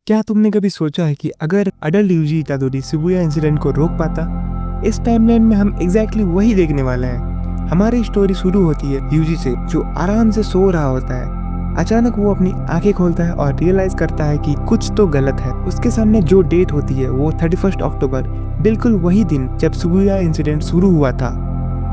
क्या तुमने कभी सोचा है कि अगर अडल्ट यूजी इतादोरी शिबुया इंसिडेंट को रोक पाता? इस टाइमलाइन में हम एग्जैक्टली वही देखने वाले हैं। हमारी स्टोरी शुरू होती है यूजी से, जो आराम से सो रहा होता है। अचानक वो अपनी आंखें खोलता है और रियलाइज करता है कि कुछ तो गलत है। उसके सामने जो डेट होती है वो 31 अक्टूबर, बिल्कुल वही दिन जब शिबुया इंसिडेंट शुरू हुआ था।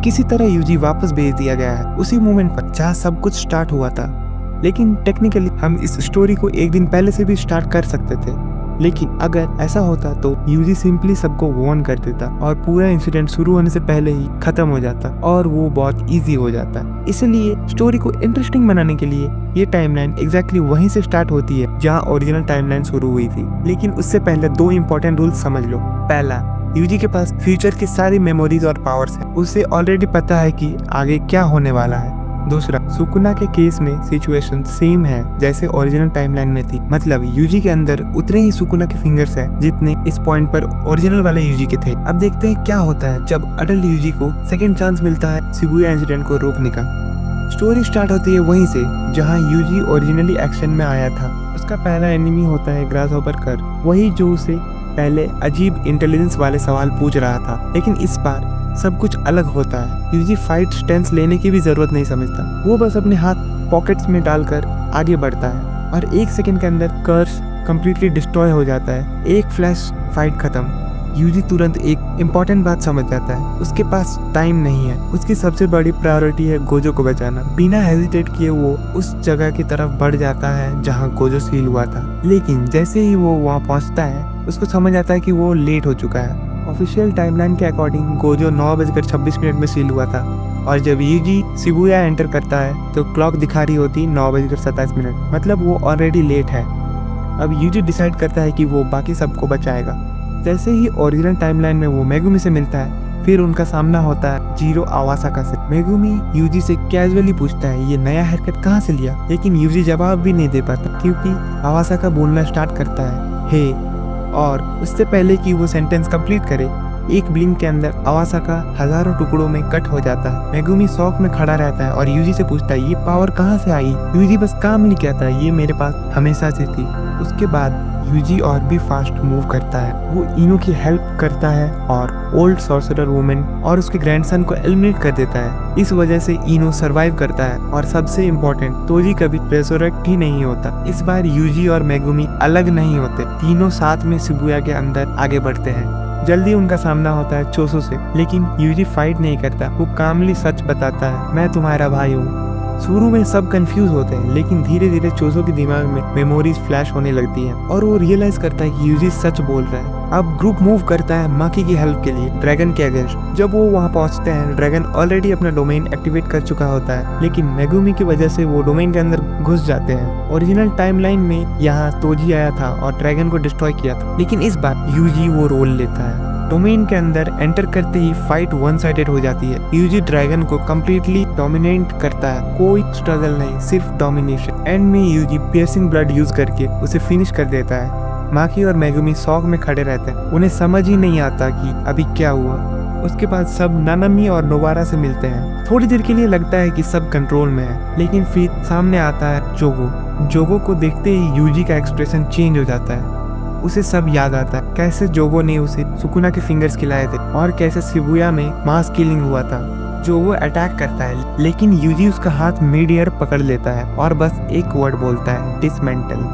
किसी तरह यूजी वापस भेज दिया गया है उसी मोमेंट पर जहाँ सब कुछ स्टार्ट हुआ था। लेकिन टेक्निकली हम इस स्टोरी को एक दिन पहले से भी स्टार्ट कर सकते थे, लेकिन अगर ऐसा होता तो यूजी सिंपली सबको वार्न कर देता और पूरा इंसिडेंट शुरू होने से पहले ही खत्म हो जाता और वो बहुत इजी हो जाता। इसलिए स्टोरी को इंटरेस्टिंग बनाने के लिए ये टाइमलाइन एग्जैक्टली वहीं से स्टार्ट होती है जहाँ ओरिजिनल टाइमलाइन शुरू हुई थी। लेकिन उससे पहले दो इंपॉर्टेंट रूल्स समझ लो। पहला, यूजी के पास फ्यूचर की सारी मेमोरीज और पावर्स है, उसे ऑलरेडी पता है कि आगे क्या होने वाला है। दूसरा, सुकुना के केस में सिचुएशन सेम है जैसे ओरिजिनल टाइमलाइन में थी, मतलब यूजी के अंदर उतने ही सुकुना के फिंगर्स हैं जितने इस पॉइंट पर ओरिजिनल वाले यूजी के थे। अब देखते हैं क्या होता है जब अडल्ट यूजी को सेकंड चांस मिलता है शिबुया इंसिडेंट को रोकने का। स्टोरी स्टार्ट होती है वहीं से जहां यूजी ओरिजिनली एक्शन में आया था। उसका पहला एनिमी होता है ग्रासहॉपर कर, वही जो उसे पहले अजीब इंटेलिजेंस वाले सवाल पूछ रहा था। लेकिन इस बार सब कुछ अलग होता है। यूजी फाइट स्टेंस लेने की भी जरूरत नहीं समझता, वो बस अपने हाथ पॉकेट्स में डालकर आगे बढ़ता है और 1 सेकंड के अंदर कर्स कंप्लीटली डिस्ट्रॉय हो जाता है। एक फ्लैश फाइट खत्म। यूजी तुरंत एक इम्पॉर्टेंट बात समझ जाता है, उसके पास टाइम नहीं है। उसकी सबसे बड़ी प्रायोरिटी है गोजो को बचाना। बिना हेजिटेट किए वो उस जगह की तरफ बढ़ जाता है जहाँ गोजो सील हुआ था। लेकिन जैसे ही वो वहाँ पहुँचता है उसको समझ आता है कि वो लेट हो चुका है। ऑफिशियल टाइमलाइन के अकॉर्डिंग गोजो 9:26 में सील हुआ था और जब यूजी शिबुया एंटर करता है तो क्लॉक दिखा रही होती 9:27, मतलब वो ऑलरेडी लेट है। अब यूजी डिसाइड करता है कि वो बाकी सबको बचाएगा। जैसे ही ओरिजिनल टाइमलाइन में वो मेगुमी से मिलता है, फिर उनका सामना होता है जीरो आवासाका से। मेगुमी यूजी से कैजुअली पूछता है ये नया हेयरकट कहाँ से लिया, लेकिन यूजी जवाब भी नहीं दे पाता क्योंकि आवासाका बोलना स्टार्ट करता है हे, और उससे पहले कि वो सेंटेंस कंप्लीट करे एक ब्लिंक के अंदर आवासाका हजारों टुकड़ों में कट हो जाता है। मेगुमी शॉक में खड़ा रहता है और यूजी से पूछता है ये पावर कहाँ से आई। यूजी बस काम नहीं कहता, ये मेरे पास हमेशा से थी। उसके बाद यूजी और भी फास्ट मूव करता है। वो इनो की हेल्प करता है और ओल्ड सॉर्सरर वुमेन और उसके ग्रैंडसन को एलिमिनेट कर देता है। इस वजह से इनो सरवाइव करता है और सबसे इम्पोर्टेंट, तोजी कभी रेसोरेक्ट ही नहीं होता। इस बार यूजी और मेगुमी अलग नहीं होते, तीनों साथ में शिबुया के अंदर आगे बढ़ते हैं। जल्दी उनका सामना होता है चोसो से, लेकिन यूजी फाइट नहीं करता। वो कामली सच बताता है, मैं तुम्हारा भाई हूँ। शुरू में सब कंफ्यूज होते हैं, लेकिन धीरे धीरे चोसो के दिमाग में मेमोरीज फ्लैश होने लगती हैं और वो रियलाइज करता है कि यूजी सच बोल रहा है। अब ग्रुप मूव करता है माकी की हेल्प के लिए ड्रैगन के अगेंस्ट। जब वो वहाँ पहुँचते हैं, ड्रैगन ऑलरेडी अपना डोमेन एक्टिवेट कर चुका होता है, लेकिन मेगुमी की वजह से वो डोमेन के अंदर घुस जाते हैं। ओरिजिनल टाइमलाइन में यहाँ तोजी आया था और ड्रैगन को डिस्ट्रॉय किया था, लेकिन इस बार यूजी वो रोल लेता है। डोमेन के अंदर एंटर करते ही फाइट वन साइडेड हो जाती है। यूजी ड्रैगन को कंप्लीटली डोमिनेट करता है, कोई स्ट्रगल नहीं, सिर्फ डोमिनेशन। एंड में यूजी पियर्सिंग ब्लड यूज करके उसे फिनिश कर देता है। माकी और मेगुमी शॉक में खड़े रहते हैं, उन्हें समझ ही नहीं आता कि अभी क्या हुआ। उसके बाद सब नानामी और नोबारा से मिलते हैं। थोड़ी देर के लिए लगता है कि सब कंट्रोल में है, लेकिन फिर सामने आता है जोगो। जोगो को देखते ही यूजी का एक्सप्रेशन चेंज हो जाता है। उसे सब याद आता है, कैसे जोगो ने उसे सुकुना के फिंगर्स खिलाए थे और कैसे शिबुया में मास किलिंग हुआ था। जोगो अटैक करता है, लेकिन यूजी उसका हाथ मिड एयर पकड़ लेता है और बस एक वर्ड बोलता है, डिसमेंटल।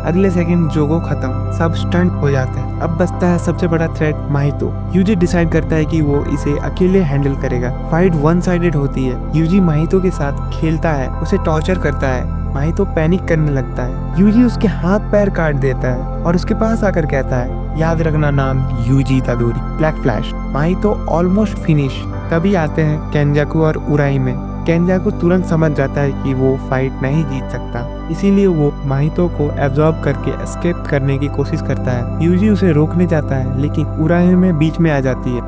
अगले सेकंड जोगो खत्म, सब स्टंट हो जाते हैं। अब बचता है सबसे बड़ा थ्रेट माहितो। यूजी डिसाइड करता है कि वो इसे अकेले हैंडल करेगा। फाइट वन साइडेड होती है। यूजी माहितो के साथ खेलता है, उसे टॉर्चर करता है। माहितो पैनिक करने लगता है। यूजी उसके हाथ पैर काट देता है और उसके पास आकर कहता है, याद रखना नाम UG इतादोरी। Black flash. माहितो almost finish. तभी आते हैं केंजाकू और उराई में। केंजाकू तुरंत समझ जाता है कि वो फाइट नहीं जीत सकता, इसीलिए वो माहितो को एब्जॉर्ब करके एस्केप करने की कोशिश करता है। यूजी उसे रोकने जाता है, लेकिन उराई में बीच में आ जाती है।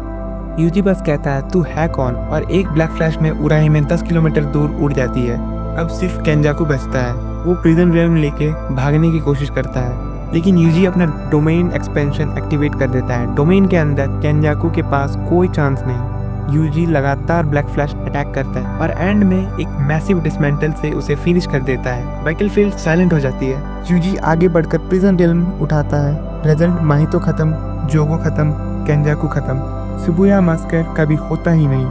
यूजी बस कहता है तू है कौन, और एक ब्लैक फ्लैश में उराई में 10 किलोमीटर दूर उड़ जाती है। अब सिर्फ केंजाकू बचता है। वो प्रिजन रेलम लेके भागने की कोशिश करता है, लेकिन यूजी अपना डोमेन एक्सपेंशन एक्टिवेट कर देता है। डोमेन के अंदर केंजाकू के पास कोई चांस नहीं। यूजी लगातार ब्लैक फ्लैश अटैक करता है और एंड में एक मैसिव डिसमेंटल से उसे फिनिश कर देता है। बैटलफील्ड साइलेंट हो जाती है। यूजी आगे बढ़कर प्रिजन रियल्म उठाता है। प्रेजेंट माहितो खत्म, जोगो खत्म, केंजाकू खत्म, शिबुया मास्कर कभी होता ही नहीं।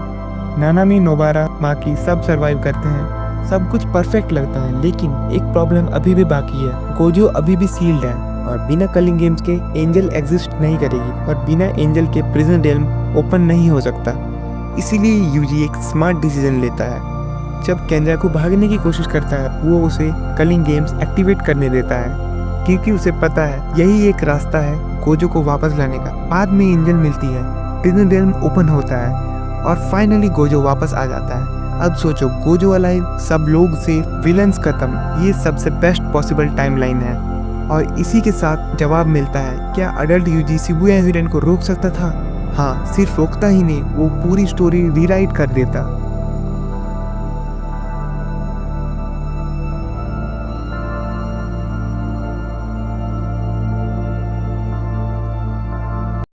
नानामी, नोबारा, माकी सब सर्वाइव करते हैं। सब कुछ परफेक्ट लगता है, लेकिन एक प्रॉब्लम अभी भी बाकी है। गोजो अभी भी सील्ड है और बिना कलिंग गेम्स के एंजल एग्जिस्ट नहीं करेगी और बिना एंजल के प्रिजन रियल्म ओपन नहीं हो सकता। इसीलिए यूजी एक स्मार्ट डिसीजन लेता है। जब केंजाकू भागने की कोशिश करता है, वो उसे कलिंग गेम्स एक्टिवेट करने देता है, क्योंकि उसे पता है यही एक रास्ता है गोजो को वापस लाने का। बाद में एंजल मिलती है, प्रिजन रियल्म ओपन होता है और फाइनली गोजो वापस आ जाता है। अब सोचो, गोजो अलाइव, सब लोग से विलन्स खत्म, ये सबसे बेस्ट पॉसिबल टाइमलाइन है। और इसी के साथ जवाब मिलता है, क्या अडल्ट यूजी शिबुया इंसिडेंट को रोक सकता था? हाँ, सिर्फ रोकता ही नहीं, वो पूरी स्टोरी रीराइट कर देता।